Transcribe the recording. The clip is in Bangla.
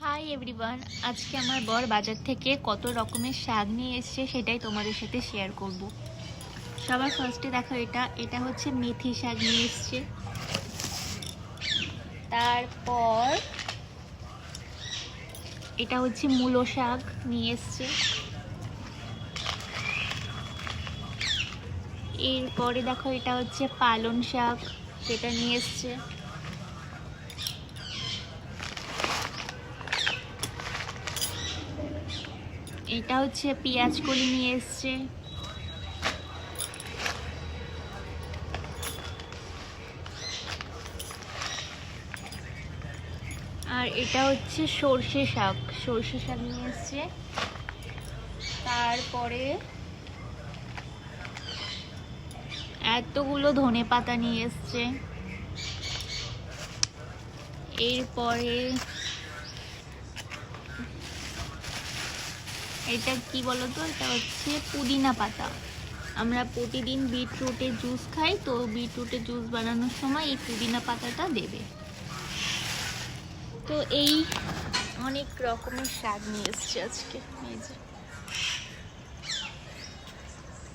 হাই এভরিওয়ান, আজকে আমার বর বাজার থেকে কত রকমের শাক নিয়ে এসেছে সেটাই তোমাদের সাথে শেয়ার করব। সবার ফার্স্টে দেখো, এটা হচ্ছে মেথি শাক নিয়ে এসছে। তারপর এটা হচ্ছে মূলো শাক নিয়ে এসছে। এরপরে দেখো, এটা হচ্ছে পালং শাক, সেটা নিয়ে এসছে। এটা হচ্ছে পেঁয়াজ কলি নিয়ে এসছে। আর এটা হচ্ছে সর্ষে শাক নিয়ে এসছে। তারপরে এতগুলো ধনে পাতা নিয়ে এসছে। এরপরে এটা কি বলতো, এটা হচ্ছে পুদিনা পাতা। আমরা প্রতিদিন বিটরুটের জুস খাই, তো বিটরুটের জুস বানানোর সময় এই পুদিনা পাতাটা দেবে। তো এই অনেক রকমের শাক নিয়ে এসছে আজকে। এই যে